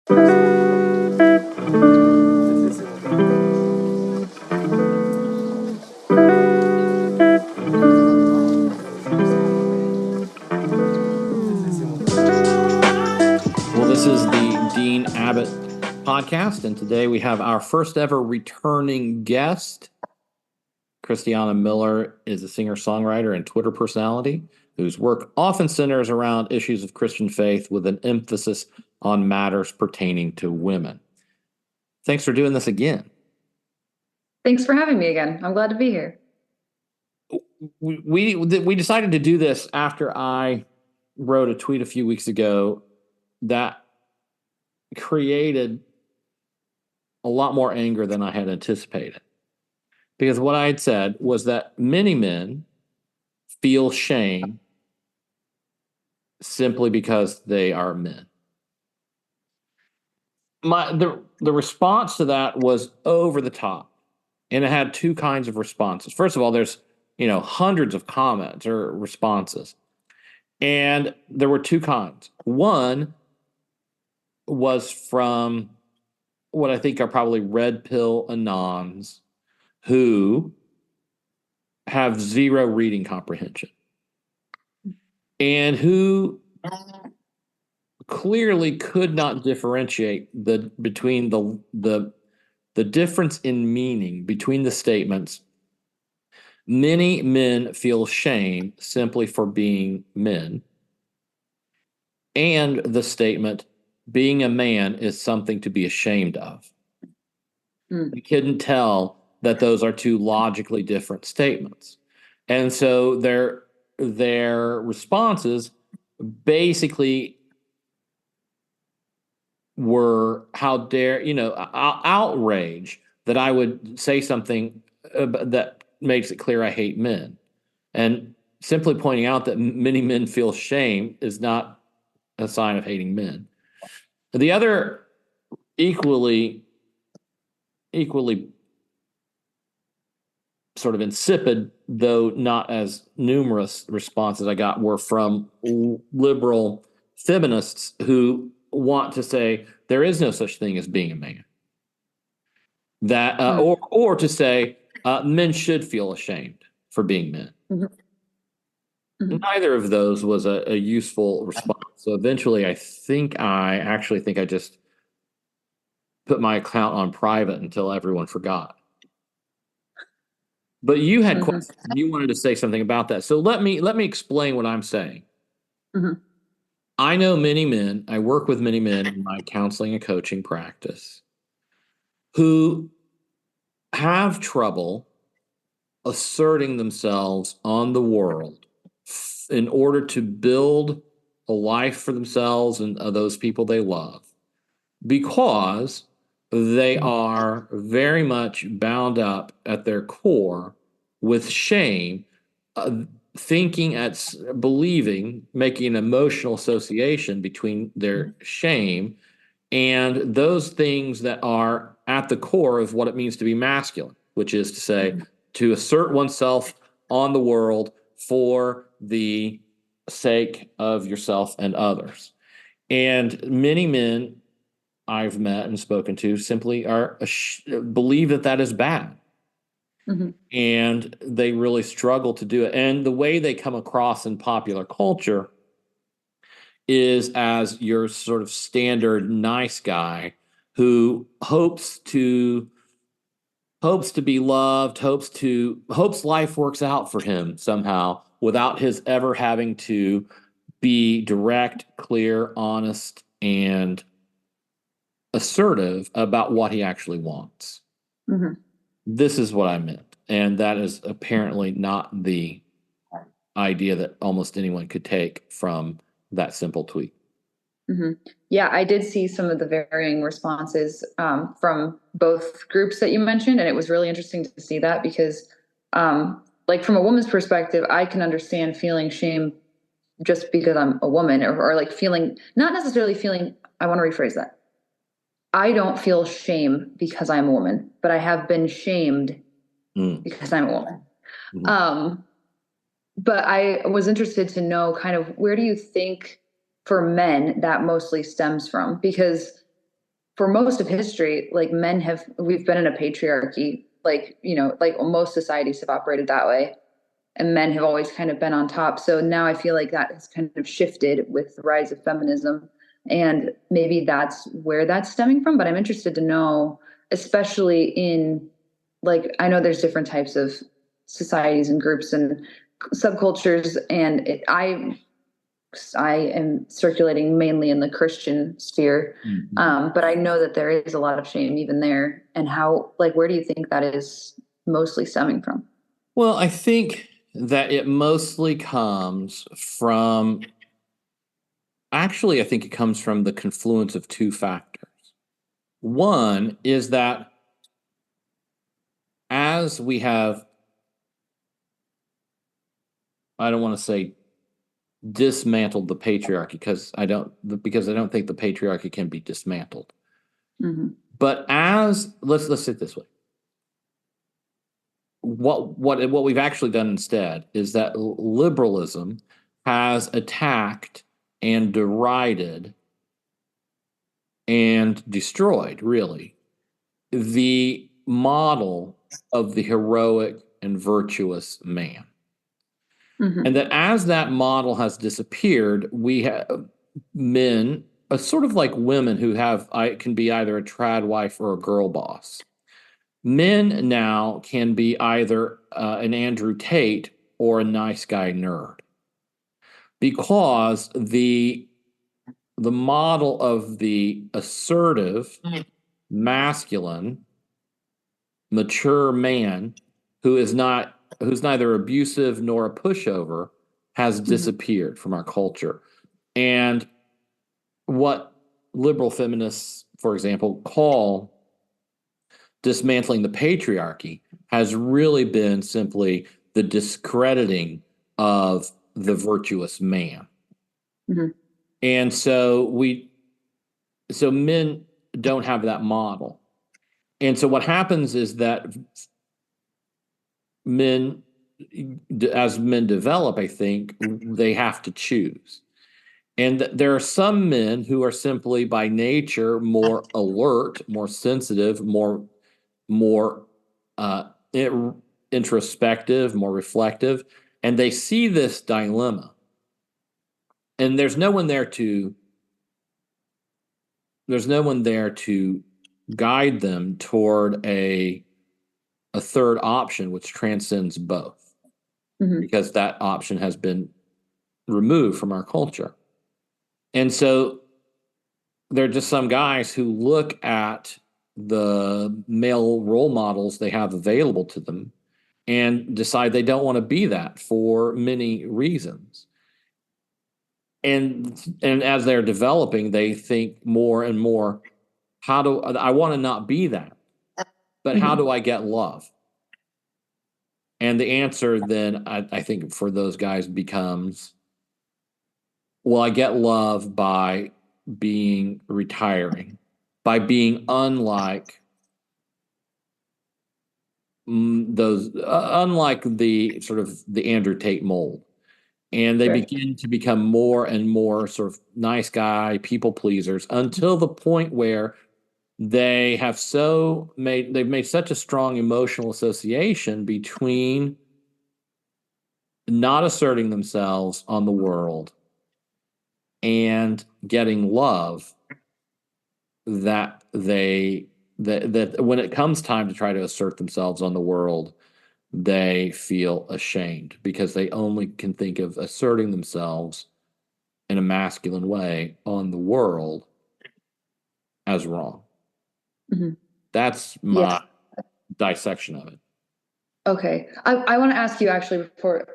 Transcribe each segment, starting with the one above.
Well, this is the Dean Abbott podcast, and today we have our first ever returning guest. Christiana Miller is a singer-songwriter and Twitter personality whose work often centers around issues of Christian faith with an emphasis on matters pertaining to women. Thanks for doing this again. Thanks for having me again. I'm glad to be here. We decided to do this after I wrote a tweet a few weeks ago that created a lot more anger than I had anticipated. Because what I had said was that many men feel shame simply because they are men. The response to that was over the top. And it had two kinds of responses. First of all, there's hundreds of comments or responses. And there were two kinds. One was from what I think are probably red pill anons who have zero reading comprehension and who clearly could not differentiate between the difference in meaning between the statements. Many men feel shame simply for being men, and the statement, being a man is something to be ashamed of. You couldn't tell that those are two logically different statements. And so their responses basically were, how dare, outrage that I would say something that makes it clear I hate men. And simply pointing out that many men feel shame is not a sign of hating men. The other equally sort of insipid, though not as numerous responses I got, were from liberal feminists who want to say there is no such thing as being a man. That or to say men should feel ashamed for being men. Mm-hmm. Neither of those was a useful response. So eventually, I actually think I just put my account on private until everyone forgot. But you had questions. You wanted to say something about that. So let me explain what I'm saying. Mm-hmm. I know many men. I work with many men in my counseling and coaching practice who have trouble asserting themselves on the world in order to build a life for themselves and those people they love, because they are very much bound up at their core with shame, making an emotional association between their shame and those things that are at the core of what it means to be masculine, which is to say, to assert oneself on the world for the sake of yourself and others. And many men I've met and spoken to simply believe that is bad. Mm-hmm. And they really struggle to do it. And the way they come across in popular culture is as your sort of standard nice guy who hopes to be loved, hopes life works out for him somehow without his ever having to be direct, clear, honest, and assertive about what he actually wants. Mm-hmm. This is what I meant. And that is apparently not the idea that almost anyone could take from that simple tweet. Mm-hmm. Yeah, I did see some of the varying responses from both groups that you mentioned. And it was really interesting to see that because like from a woman's perspective, I can understand feeling shame just because I'm a woman or like feeling, not necessarily feeling, I want to rephrase that. I don't feel shame because I'm a woman, but I have been shamed because I'm a woman. Mm-hmm. But I was interested to know kind of where do you think for men that mostly stems from? Because for most of history, like we've been in a patriarchy, like, like most societies have operated that way. And men have always kind of been on top. So now I feel like that has kind of shifted with the rise of feminism. And maybe that's where that's stemming from. But I'm interested to know, especially in, like, I know there's different types of societies and groups and subcultures. And I am circulating mainly in the Christian sphere. But I know that there is a lot of shame even there. And how, like, where do you think that is mostly stemming from? Well, I think that it mostly comes from, actually, I think it comes from the confluence of two factors. One is that as we have, I don't want to say dismantled the patriarchy, because I don't think the patriarchy can be dismantled. Mm-hmm. But let's say it this way. What we've actually done instead is that liberalism has attacked and derided and destroyed, really, the model of the heroic and virtuous man. Mm-hmm. And that as that model has disappeared, we have men, sort of like women who can be either a trad wife or a girl boss. Men now can be either an Andrew Tate or a nice guy nerd, because the model of the assertive, masculine, mature man who's neither abusive nor a pushover has disappeared from our culture. And what liberal feminists, for example, call dismantling the patriarchy has really been simply the discrediting of the virtuous man. Mm-hmm. And so men don't have that model. And so what happens is that as men develop, I think they have to choose. And there are some men who are simply by nature more alert, more sensitive, more introspective, more reflective, and they see this dilemma. And there's no one there to guide them toward a third option which transcends both, because that option has been removed from our culture. And so there are just some guys who look at the male role models they have available to them and decide they don't want to be that for many reasons. And as they're developing, they think more and more, I want to not be that, but how do I get love? And the answer then, I think, for those guys becomes, well, I get love by being retiring, by being unlike unlike the sort of the Andrew Tate mold. And they begin to become more and more sort of nice guy, people pleasers, until the point where they've made such a strong emotional association between not asserting themselves on the world and getting love, that that when it comes time to try to assert themselves on the world, they feel ashamed, because they only can think of asserting themselves in a masculine way on the world as wrong. Mm-hmm. That's my dissection of it. Okay. I want to ask you actually before,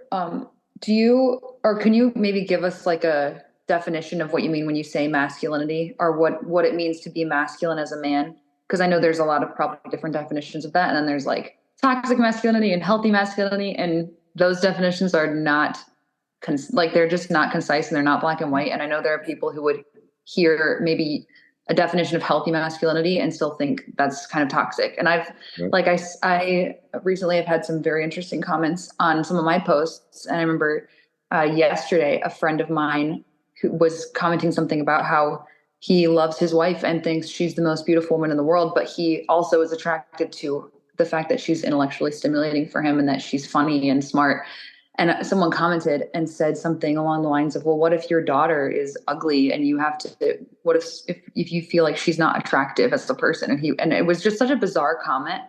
can you maybe give us like a definition of what you mean when you say masculinity, or what it means to be masculine as a man? Because I know there's a lot of probably different definitions of that. And then there's like toxic masculinity and healthy masculinity. And those definitions are not they're just not concise, and they're not black and white. And I know there are people who would hear maybe a definition of healthy masculinity and still think that's kind of toxic. And I recently have had some very interesting comments on some of my posts. And I remember yesterday, a friend of mine who was commenting something about how he loves his wife and thinks she's the most beautiful woman in the world, but he also is attracted to the fact that she's intellectually stimulating for him and that she's funny and smart. And someone commented and said something along the lines of, well, what if your daughter is ugly and you have to, what if you feel like she's not attractive as a person? And it was just such a bizarre comment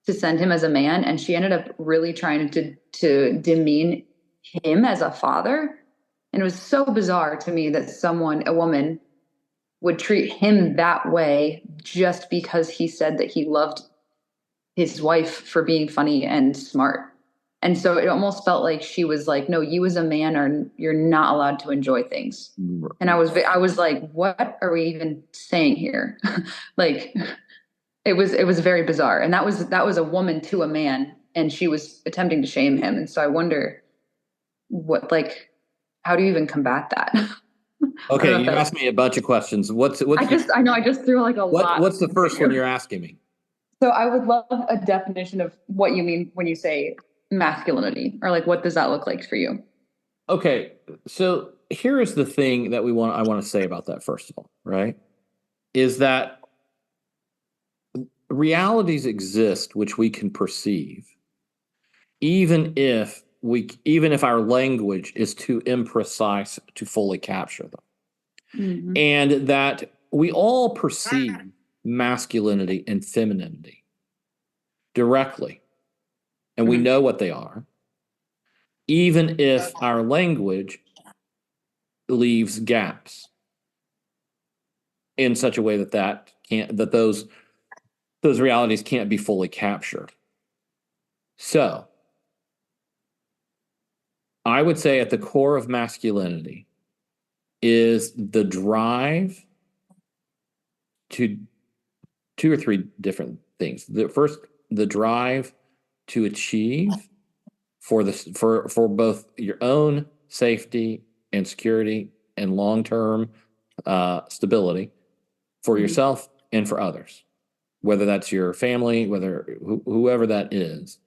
to send him as a man. And she ended up really trying to demean him as a father. And it was so bizarre to me that a woman would treat him that way just because he said that he loved his wife for being funny and smart. And so it almost felt like she was like, no, you as a man you're not allowed to enjoy things. And I was like, what are we even saying here? Like, it was very bizarre. And that was a woman to a man, and she was attempting to shame him. And so I wonder how do you even combat that? Okay, you asked me a bunch of questions. I know I just threw like a lot. What's the first one you're asking me? So I would love a definition of what you mean when you say masculinity, or like, what does that look like for you? Okay, so here is the thing that I want to say about that, first of all, right? Is that realities exist which we can perceive, even if our language is too imprecise to fully capture them. Mm-hmm. And that we all perceive masculinity and femininity directly, and we know what they are, even if our language leaves gaps in such a way that those realities can't be fully captured. So I would say at the core of masculinity is the drive to two or three different things. The drive to achieve for both your own safety and security and long-term stability for yourself and for others, whether that's your family, whoever that is.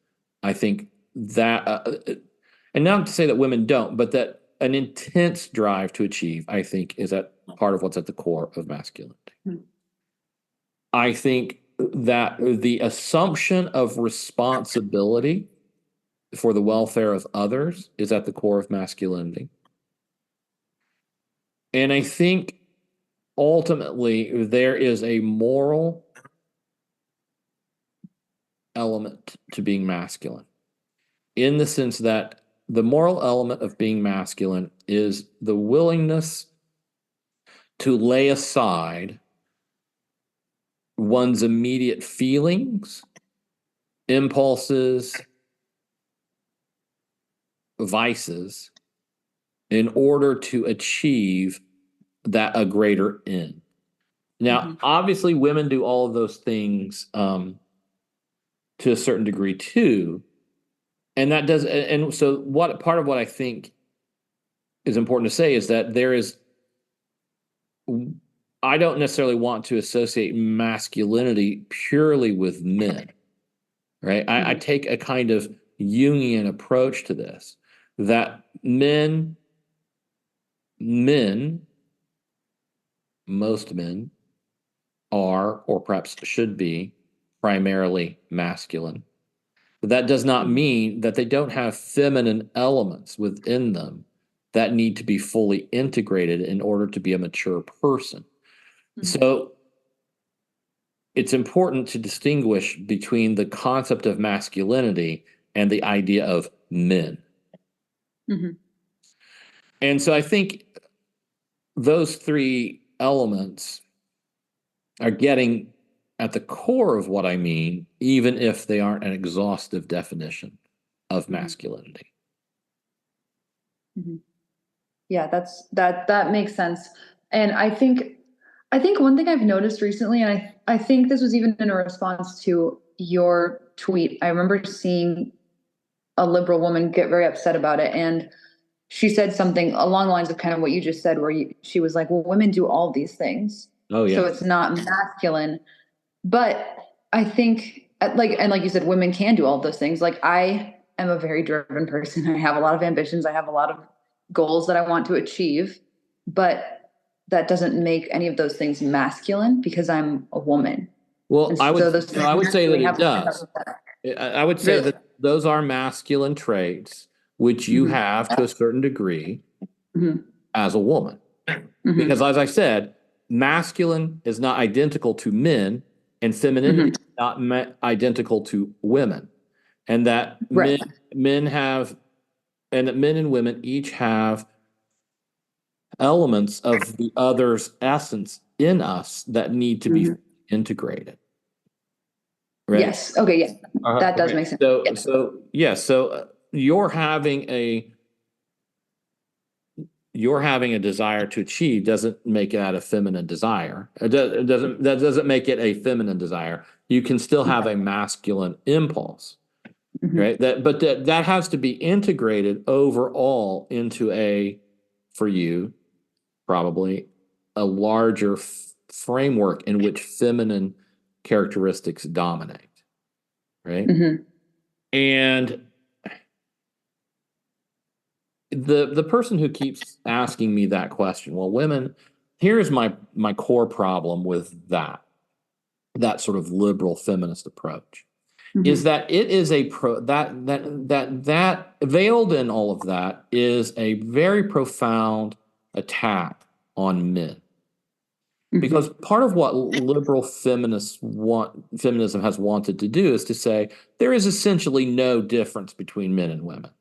I think that, and not to say that women don't, but that an intense drive to achieve, I think, is at part of what's at the core of masculinity. I think that the assumption of responsibility for the welfare of others is at the core of masculinity. And I think ultimately there is a moral element to being masculine, in the sense that the moral element of being masculine is the willingness to lay aside one's immediate feelings, impulses, vices, in order to achieve a greater end. Now, obviously, women do all of those things to a certain degree too, and that does. And so, part of what I think is important to say is that I don't necessarily want to associate masculinity purely with men, right? I take a kind of Jungian approach to this, that most men are, or perhaps should be, primarily masculine. But that does not mean that they don't have feminine elements within them that need to be fully integrated in order to be a mature person. So it's important to distinguish between the concept of masculinity and the idea of men. And so I think those three elements are getting at the core of what I mean, even if they aren't an exhaustive definition of masculinity. Yeah, that makes sense. And I think one thing I've noticed recently, and I think this was even in a response to your tweet, I remember seeing a liberal woman get very upset about it. And she said something along the lines of kind of what you just said, where she was like, well, women do all these things. Oh, yeah. So it's not masculine. But I think, like you said, women can do all those things. Like, I am a very driven person. I have a lot of ambitions. I have a lot of goals that I want to achieve. But that doesn't make any of those things masculine because I'm a woman. Well, And so those I would say that we it have does. I would say really. that those are masculine traits which you Hmm. have to a certain degree Hmm. as a woman. Hmm. Because as I said, masculine is not identical to men, and femininity Hmm. is not identical to women. And that Right. men have, and that men and women each have elements of the other's essence in us that need to be Hmm. integrated. Right. Yes. Okay. Yeah. That does Right. make sense. So, Yeah. you're having a desire to achieve doesn't make that a feminine desire. That doesn't make it a feminine desire. You can still have a masculine impulse, Hmm. right? That has to be integrated overall into for you, probably a larger framework in which feminine characteristics dominate, right? Hmm. And the person who keeps asking me that question, well, women, here's my core problem with that sort of liberal feminist approach, is Hmm. that it is a pro that veiled in all of that is a very profound attack on men. Because Hmm. part of what liberal feminism has wanted to do is to say there is essentially no difference between men and women.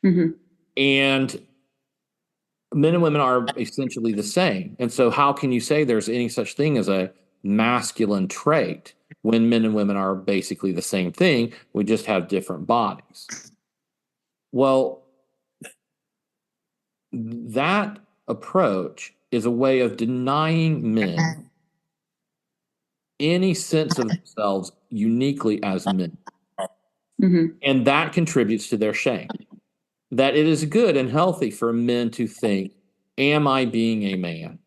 Hmm. And men and women are essentially the same. And so, how can you say there's any such thing as a masculine trait when men and women are basically the same thing? We just have different bodies. Well, that approach is a way of denying men any sense of themselves uniquely as men. Hmm. And that contributes to their shame. That it is good and healthy for men to think, am I being a man?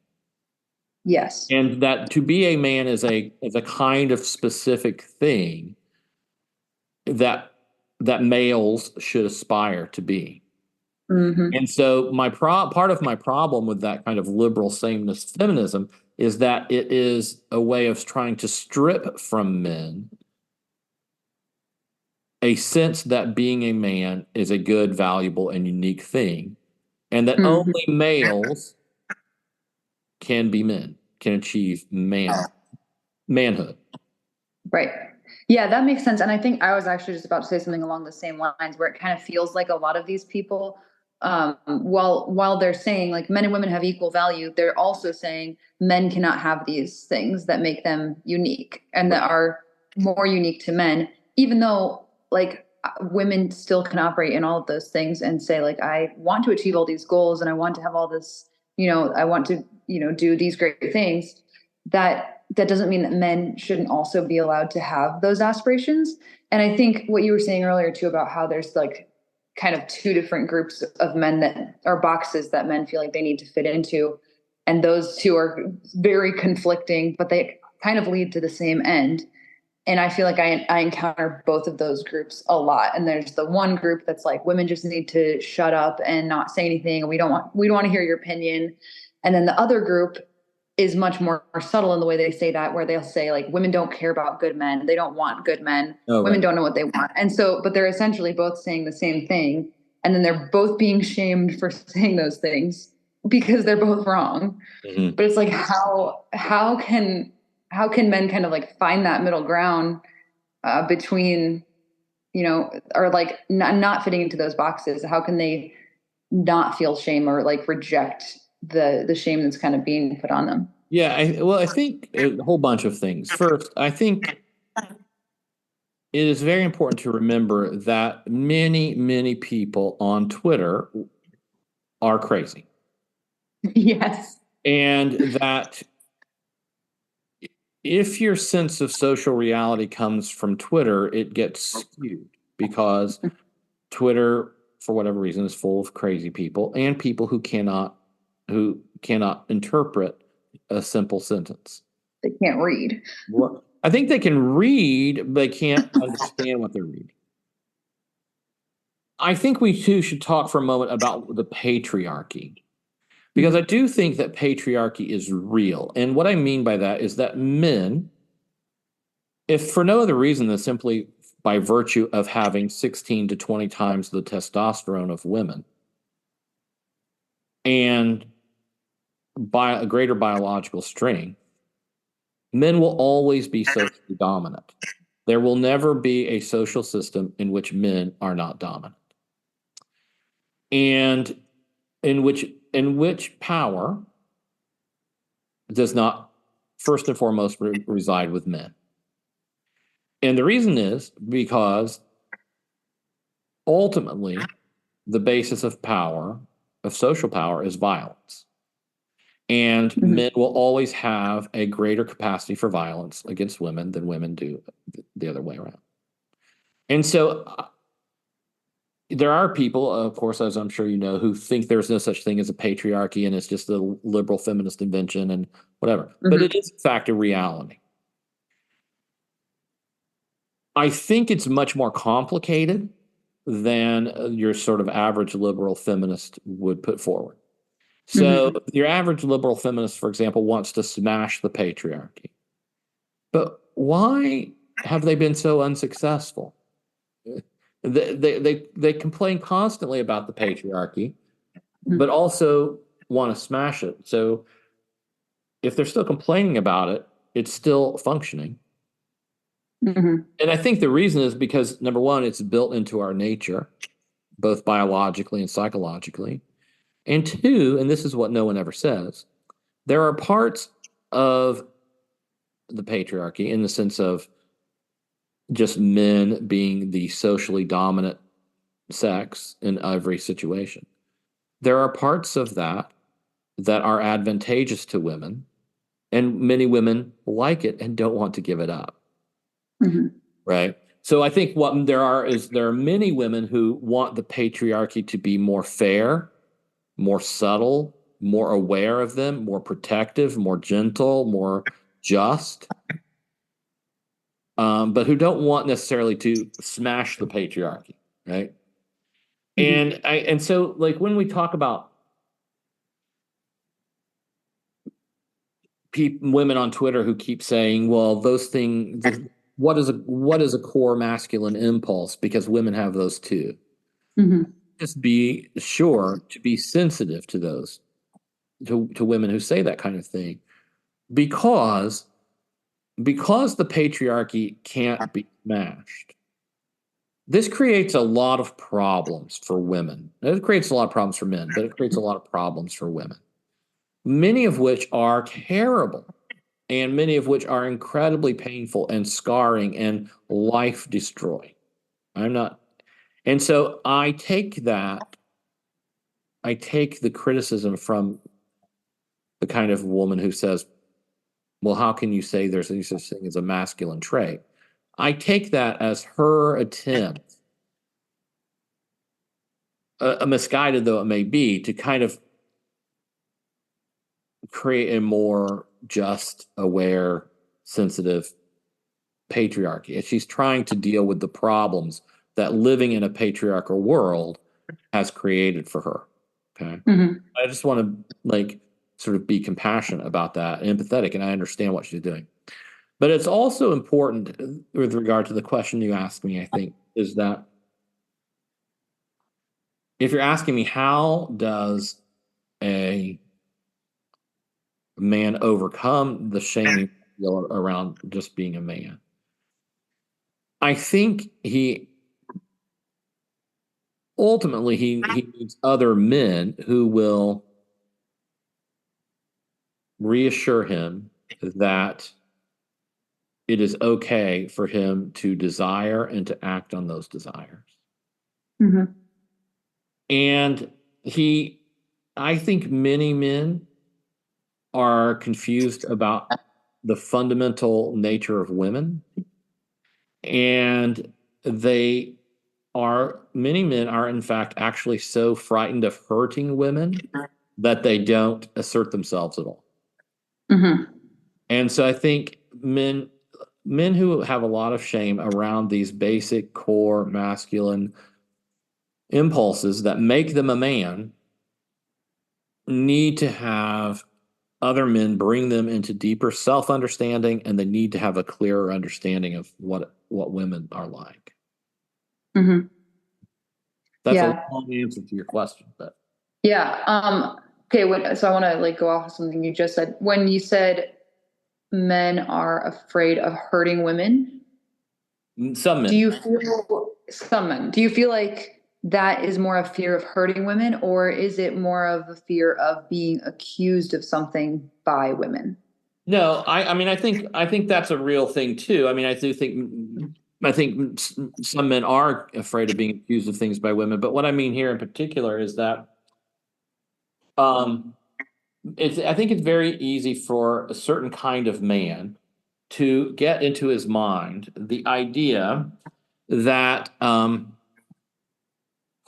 Yes. And that to be a man is a kind of specific thing that males should aspire to be. Hmm. And so part of my problem with that kind of liberal sameness feminism is that it is a way of trying to strip from men a sense that being a man is a good, valuable, and unique thing, and that Hmm. only males can be men, can achieve manhood. Right. Yeah, that makes sense. And I think I was actually just about to say something along the same lines where it kind of feels like a lot of these people, while they're saying like men and women have equal value, they're also saying men cannot have these things that make them unique and that are more unique to men, even though like women still can operate in all of those things and say like I want to achieve all these goals and I want to have all this, I want to, do these great things that doesn't mean that men shouldn't also be allowed to have those aspirations. And I think what you were saying earlier too about how there's like kind of two different groups of men that are boxes that men feel like they need to fit into, and those two are very conflicting, but they kind of lead to the same end. And I feel like I encounter both of those groups a lot. And there's the one group that's like women just need to shut up and not say anything, and we don't want to hear your opinion. And then the other group is much more subtle in the way they say that, where they'll say like women don't care about good men, they don't want good men, Oh, women right. don't know what they want. And so but they're essentially both saying the same thing, and then they're both being shamed for saying those things because they're both wrong. Mhm. But it's like how can men kind of like find that middle ground between, or like not fitting into those boxes? How can they not feel shame or like reject the shame that's kind of being put on them? Yeah, I think a whole bunch of things. First, I think it is very important to remember that many people on Twitter are crazy, Yes. and that if your sense of social reality comes from Twitter, it gets skewed because Twitter, for whatever reason, is full of crazy people and people who cannot interpret a simple sentence. They can't read. Well, I think they can read, but they can't understand what they're reading. I think we too should talk for a moment about the patriarchy. Because I do think that patriarchy is real. And what I mean by that is that men, if for no other reason than simply by virtue of having 16 to 20 times the testosterone of women and by a greater biological strength, men will always be socially dominant. There will never be a social system in which men are not dominant. And in which power does not first and foremost reside with men. And the reason is because ultimately the basis of power, of social power, is violence. And men will always have a greater capacity for violence against women than women do the other way around. And so there are people, of course, as I'm sure you know, who think there's no such thing as a patriarchy and it's just a liberal feminist invention and whatever. But it is, in fact, a reality. I think it's much more complicated than your sort of average liberal feminist would put forward. So your average liberal feminist, for example, wants to smash the patriarchy. But why have they been so unsuccessful? They complain constantly about the patriarchy, but also want to smash it. So if they're still complaining about it, it's still functioning. And I think the reason is because, number one, it's built into our nature, both biologically and psychologically. And two, and this is what no one ever says, there are parts of the patriarchy in the sense of just men being the socially dominant sex in every situation. There are parts of that that are advantageous to women, and many women like it and don't want to give it up. Right? So I think what there are many women who want the patriarchy to be more fair, more subtle, more aware of them, more protective, more gentle, more just, but who don't want necessarily to smash the patriarchy, right? And so, like, when we talk about women on Twitter who keep saying, "Well, those things, what is a core masculine impulse?" Because women have those too. Just be sure to be sensitive to those, to women who say that kind of thing, because the patriarchy can't be smashed. This creates a lot of problems for women. It creates a lot of problems for men, but it creates a lot of problems for women, many of which are terrible and many of which are incredibly painful and scarring and life destroying. And so I take the criticism from the kind of woman who says, well, how can you say there's any such thing as a masculine trait? I take that as her attempt, misguided though it may be, to kind of create a more just, aware, sensitive patriarchy. And she's trying to deal with the problems that living in a patriarchal world has created for her. Okay. I just want to sort of be compassionate about that, empathetic, and I understand what she's doing. But it's also important with regard to the question you asked me, I think, is that if you're asking me how does a man overcome the shame around just being a man, I think he needs other men who will reassure him that it is okay for him to desire and to act on those desires. And I think many men are confused about the fundamental nature of women. And many men are in fact actually so frightened of hurting women that they don't assert themselves at all. And so I think men who have a lot of shame around these basic core masculine impulses that make them a man need to have other men bring them into deeper self-understanding, and they need to have a clearer understanding of what women are like. Mm-hmm. That's a Yeah. long answer to your question, but Yeah. Okay. So I want to like go off of something you just said. When you said men are afraid of hurting women, some do men. you feel some men? Do you feel like that is more a fear of hurting women, or is it more of a fear of being accused of something by women? No, I mean, I think that's a real thing too. I mean, I think some men are afraid of being accused of things by women, but what I mean here in particular is that um, I think it's very easy for a certain kind of man to get into his mind the idea that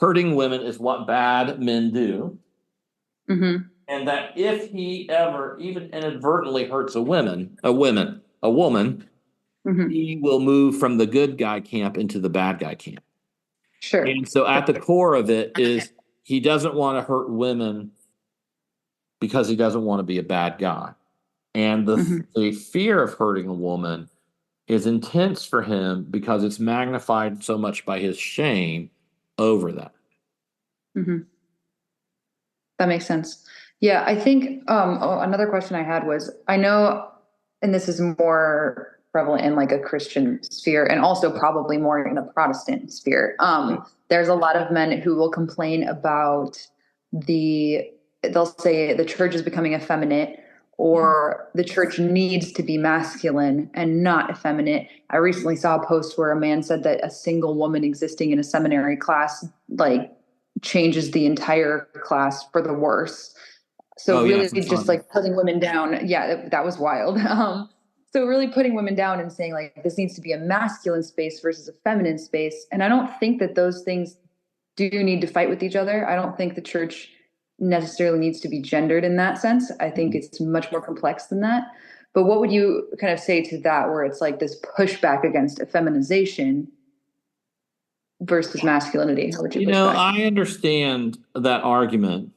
hurting women is what bad men do, Mm-hmm. and that if he ever even inadvertently hurts a woman, Mm-hmm. he will move from the good guy camp into the bad guy camp. Sure. And so at the core of it is he doesn't want to hurt women because he doesn't want to be a bad guy. And Mm-hmm. the fear of hurting a woman is intense for him because it's magnified so much by his shame over that. Mm-hmm. That makes sense. Yeah, I think another question I had was I know, and this is more prevalent in like a Christian sphere and also probably more in a Protestant sphere. There's a lot of men who will complain about they'll say the church is becoming effeminate or the church needs to be masculine and not effeminate. I recently saw a post where a man said that a single woman existing in a seminary class, like, changes the entire class for the worse. So Oh really yes, I saw just that. like putting women down. Yeah, that was wild. So really putting women down and saying like this needs to be a masculine space versus a feminine space. And I don't think that those things do need to fight with each other. I don't think the church necessarily needs to be gendered in that sense. I think it's much more complex than that. But what would you kind of say to that, where it's like this pushback against effeminization versus masculinity? How would you push back? I understand that argument,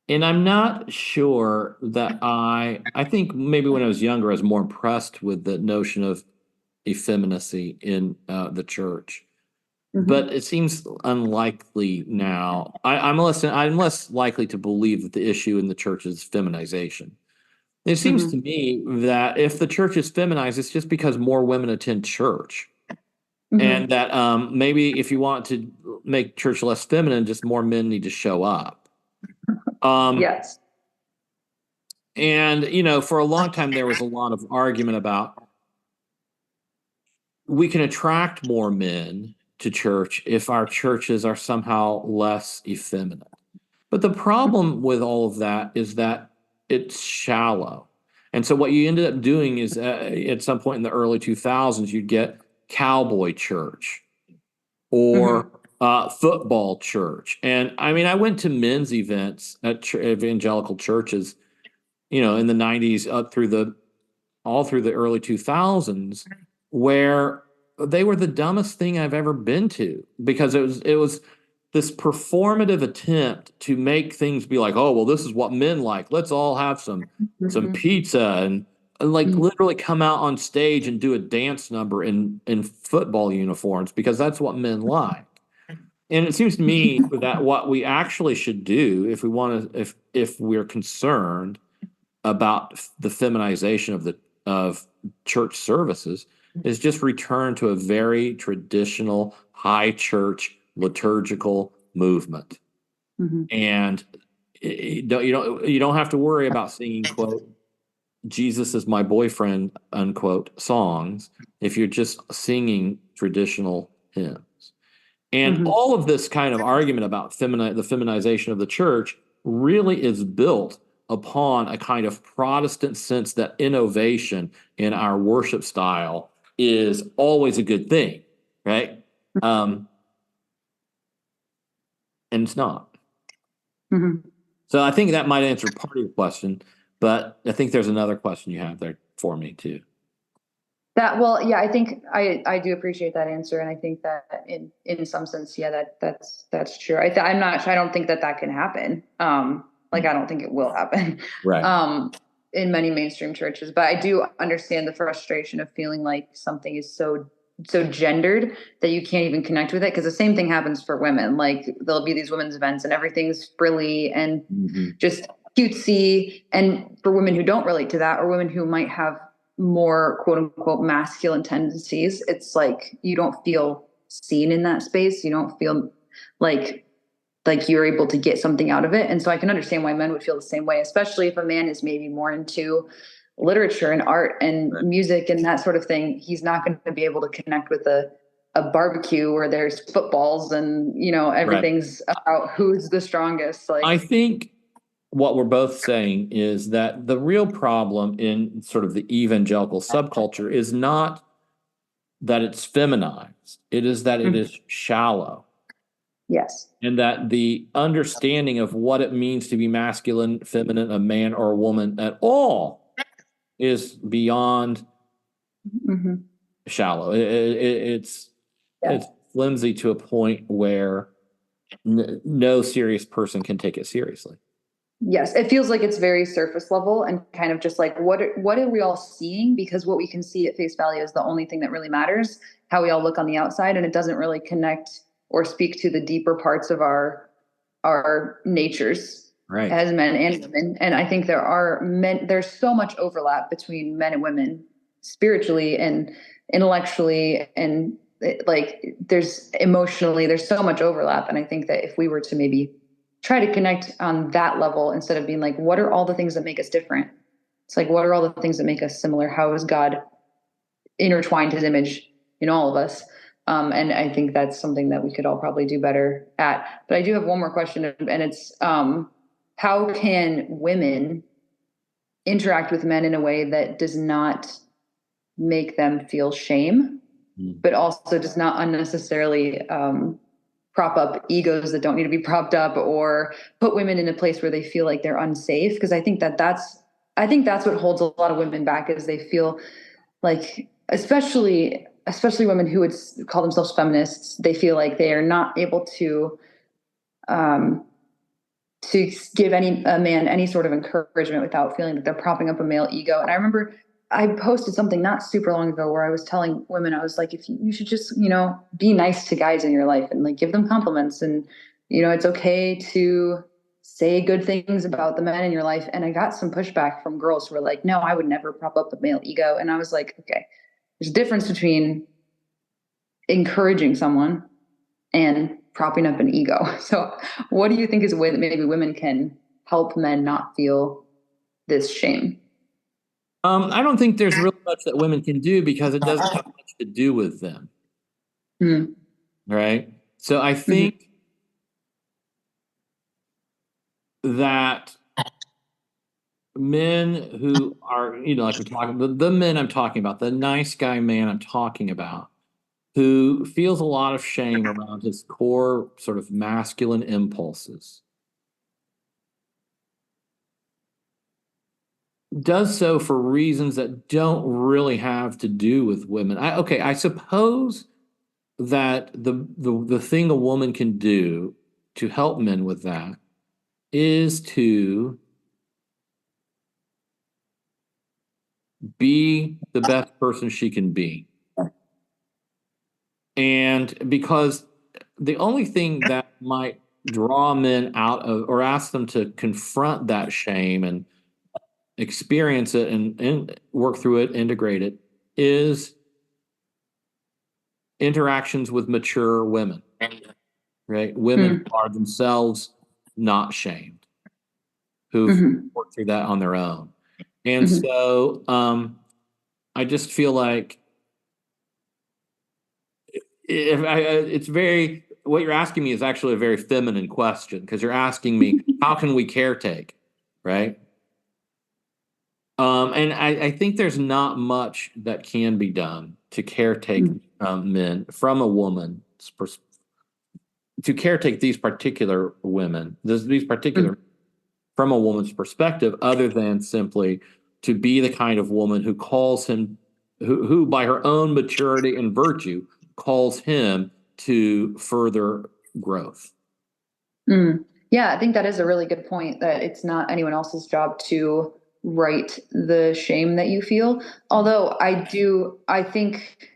and I'm not sure that I think maybe when I was younger, I was more impressed with the notion of effeminacy in the church. But Mm-hmm. it seems unlikely now. I'm less likely to believe that the issue in the church is feminization. It seems to Mm-hmm. me that if the church is feminized, it's just because more women attend church, and Mm-hmm. that maybe if you want to make church less feminine, just more men need to show up. Um, Yes. and for a long time there was a lot of argument about we can attract more men to church if our churches are somehow less effeminate. But the problem with all of that is that it's shallow. And so what you ended up doing is at some point in the early 2000s, you'd get cowboy church Mm-hmm. or football church. And I mean, I went to men's events at evangelical churches, in the 90s up through the all through the early 2000s, where they were the dumbest thing I've ever been to, because it was this performative attempt to make things be like, oh well, this is what men like. Let's all have some Mm-hmm. pizza and like literally come out on stage and do a dance number in football uniforms because that's what men like. And it seems to me that what we actually should do if we want to, if we're concerned about the feminization of church services, is just return to a very traditional high church liturgical movement. Mm-hmm. And you don't have to worry about singing quote Jesus is my boyfriend unquote songs if you're just singing traditional hymns. And Mm-hmm. all of this kind of argument about the feminization of the church really is built upon a kind of Protestant sense that innovation in our worship style is always a good thing, right? Um, and it's not. Mm-hmm. So I think that might answer part of your question, but I think there's another question you have there for me too. Well, yeah, I think I do appreciate that answer, and I think that in some sense, yeah, that's true. I'm not sure. I don't think that can happen. Like I don't think it will happen. Right. In many mainstream churches, but I do understand the frustration of feeling like something is so gendered that you can't even connect with it, because the same thing happens for women. Like there'll be these women's events and everything's frilly and just cutesy, and for women who don't relate to that, or women who might have more quote unquote masculine tendencies, it's like you don't feel seen in that space. You don't feel like you're able to get something out of it. And so I can understand why men would feel the same way, especially if a man is maybe more into literature and art and music and that sort of thing. He's not going to be able to connect with a barbecue where there's footballs and, everything's about who's the strongest. Like, I think what we're both saying is that the real problem in sort of the evangelical subculture is not that it's feminized. It is that it is shallow. Yes. And that the understanding of what it means to be masculine, feminine, a man or a woman at all is beyond shallow. It's flimsy to a point where no serious person can take it seriously. Yes, it feels like it's very surface level and kind of just like what are we all seeing? Because what we can see at face value is the only thing that really matters, how we all look on the outside, and it doesn't really connect or speak to the deeper parts of our natures as men and women. And I think there's so much overlap between men and women spiritually and intellectually, and there's emotionally, there's so much overlap. And I think that if we were to maybe try to connect on that level instead of being like, what are all the things that make us different? It's like, what are all the things that make us similar? How has God intertwined his image in all of us? And I think that's something that we could all probably do better at. But I do have one more question, and it's how can women interact with men in a way that does not make them feel shame, but also does not unnecessarily prop up egos that don't need to be propped up, or put women in a place where they feel like they're unsafe? Because I think that's what holds a lot of women back, is they feel like, especially women who would call themselves feminists, they feel like they are not able to give a man any sort of encouragement without feeling that they're propping up a male ego. And I remember I posted something not super long ago where I was telling women, I was like, if you should just, be nice to guys in your life and like give them compliments, and, it's okay to say good things about the men in your life. And I got some pushback from girls who were like, no, I would never prop up the male ego. And I was like, okay, there's a difference between encouraging someone and propping up an ego. So what do you think is a way that maybe women can help men not feel this shame? I don't think there's really much that women can do, because it doesn't have much to do with them. Right? So I think that men who are, like we're talking, the men I'm talking about, the nice guy man I'm talking about, who feels a lot of shame around his core sort of masculine impulses, does so for reasons that don't really have to do with women. I suppose that the thing a woman can do to help men with that is to be the best person she can be. And because the only thing that might draw men out of, or ask them to confront that shame and experience it and work through it, integrate it, is interactions with mature women, right? Women who are themselves not shamed, who've worked through that on their own. And so I just feel like what you're asking me is actually a very feminine question, because you're asking me, how can we caretake, right? And I think there's not much that can be done to caretake men from a woman's to caretake these particular women, these particular from a woman's perspective, other than simply to be the kind of woman who calls him, who by her own maturity and virtue calls him to further growth. Mm. Yeah, I think that is a really good point, that it's not anyone else's job to right the shame that you feel. Although I think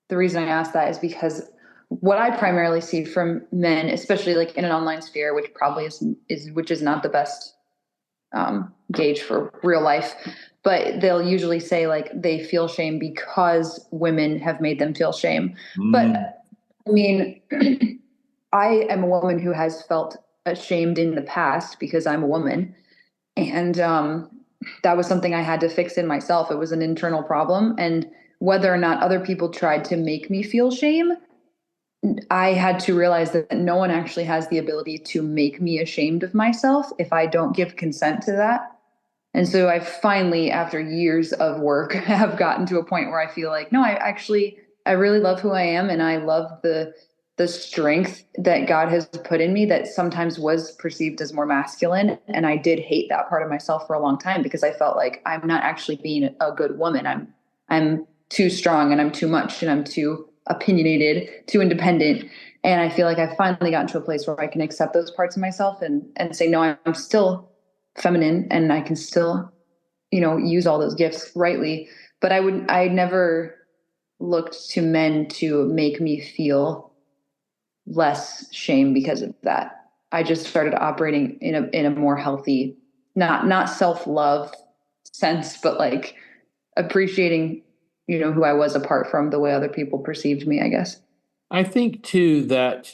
the reason I ask that is because what I primarily see from men, especially like in an online sphere, which probably which is not the best gauge for real life, but they'll usually say like they feel shame because women have made them feel shame. But I mean, I am a woman who has felt ashamed in the past because I'm a woman. And that was something I had to fix in myself. It was an internal problem. And whether or not other people tried to make me feel shame, I had to realize that no one actually has the ability to make me ashamed of myself if I don't give consent to that. And so I finally, after years of work, have gotten to a point where I feel like, no, I really love who I am. And I love the strength that God has put in me that sometimes was perceived as more masculine. And I did hate that part of myself for a long time because I felt like I'm not actually being a good woman. I'm too strong and I'm too much and I'm too opinionated, too independent. And I feel like I've finally gotten to a place where I can accept those parts of myself and say, no, I'm still feminine and I can still, use all those gifts rightly. But I never looked to men to make me feel less shame because of that. I just started operating in a more healthy, not self-love sense, but like appreciating, who I was apart from the way other people perceived me, I guess. I think too that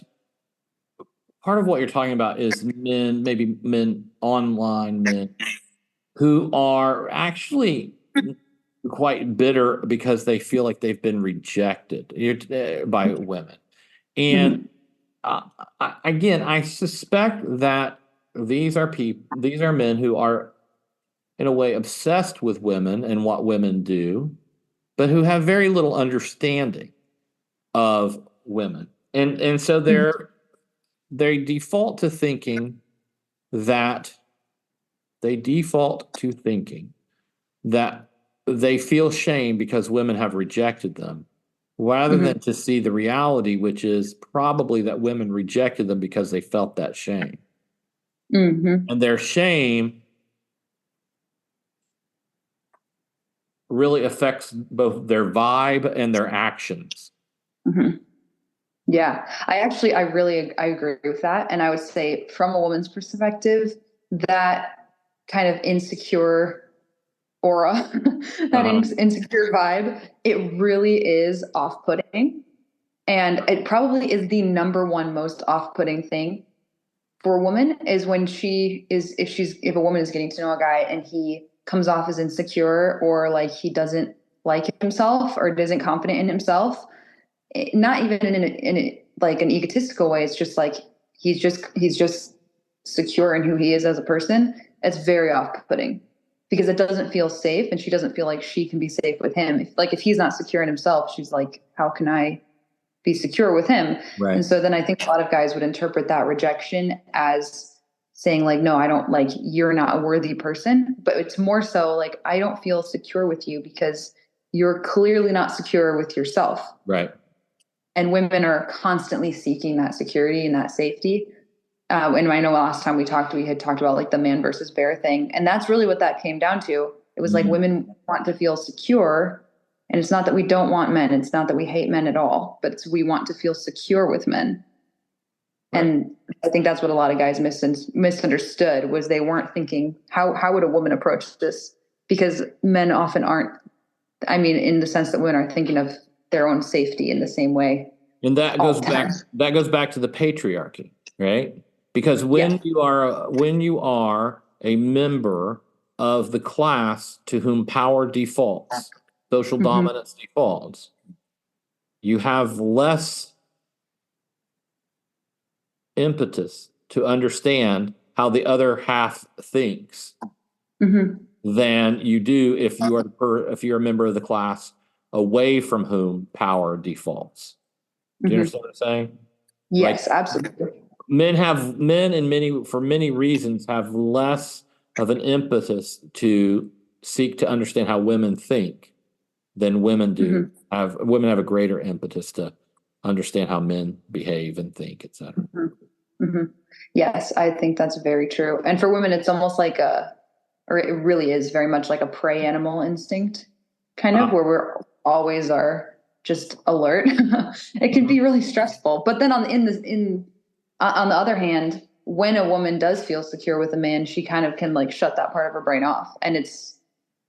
part of what you're talking about is men, maybe online men, who are actually quite bitter because they feel like they've been rejected by women. And again, I suspect that these are men who are, in a way, obsessed with women and what women do, but who have very little understanding of women, and so they default to thinking that they feel shame because women have rejected them, rather than to see the reality, which is probably that women rejected them because they felt that shame. And their shame really affects both their vibe and their actions. Yeah, I agree with that. And I would say from a woman's perspective, that kind of insecure aura, insecure vibe, it really is off-putting. And it probably is the number one most off-putting thing for a woman is when if a woman is getting to know a guy and he comes off as insecure or like he doesn't like himself or isn't confident in himself, not even in like an egotistical way. It's just like he's just secure in who he is as a person. It's very off-putting because it doesn't feel safe, and she doesn't feel like she can be safe with him. If he's not secure in himself, she's like, how can I be secure with him? Right. And so then I think a lot of guys would interpret that rejection as saying like, no, I don't, like, you're not a worthy person. But it's more so like, I don't feel secure with you because you're clearly not secure with yourself. Right. And women are constantly seeking that security and that safety. And I know last time we had talked about like the man versus bear thing. And that's really what that came down to. It was like women want to feel secure. And it's not that we don't want men. It's not that we hate men at all, but we want to feel secure with men. Right. And I think that's what a lot of guys misunderstood, was they weren't thinking, how would a woman approach this? Because men often aren't, in the sense that women are thinking of their own safety in the same way. And that goes back to the patriarchy, right? Because when you are a member of the class to whom power defaults, social dominance defaults, you have less impetus to understand how the other half thinks than you do if you're a member of the class away from whom power defaults. Do you understand what I'm saying? Yes, absolutely. Men for many reasons have less of an impetus to seek to understand how women think than women do. Women have a greater impetus to understand how men behave and think, et cetera. Yes, I think that's very true. And for women, it's almost like or it really is very much like a prey animal instinct, kind of, where we're always are just alert. It can be really stressful. But then on the other hand, when a woman does feel secure with a man, she kind of can like shut that part of her brain off, and it's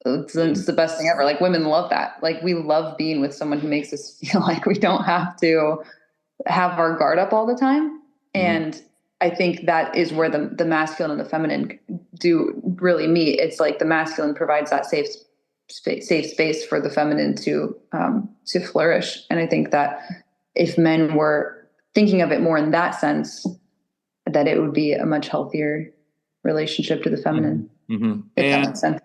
the best thing ever. Like women love that. Like we love being with someone who makes us feel like we don't have to have our guard up all the time. And I think that is where the masculine and the feminine do really meet. It's like the masculine provides that safe space for the feminine to flourish. And I think that if men were thinking of it more in that sense, that it would be a much healthier relationship to the feminine. If that makes sense.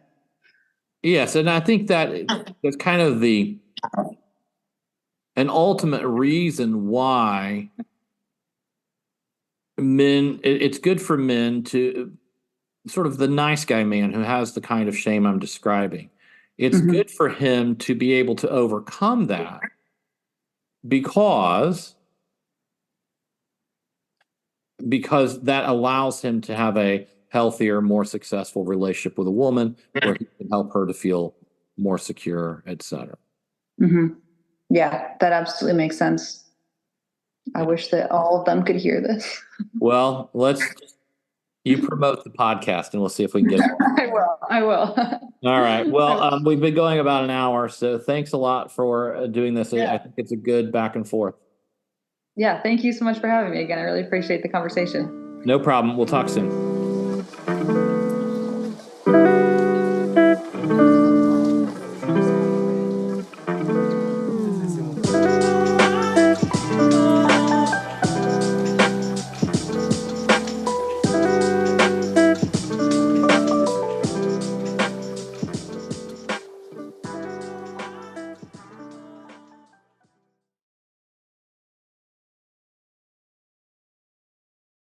Yes, and I think that that's kind of an ultimate reason why it's good for men to sort of the nice guy man who has the kind of shame I'm describing. It's good for him to be able to overcome that because that allows him to have a healthier, more successful relationship with a woman where he can help her to feel more secure, etc. Yeah, that absolutely makes sense. I wish that all of them could hear this. Well, you promote the podcast and we'll see if we can get it. I will. All right. Well, we've been going about an hour, so thanks a lot for doing this. Yeah. I think it's a good back and forth. Yeah, thank you so much for having me again. I really appreciate the conversation. No problem. We'll talk soon.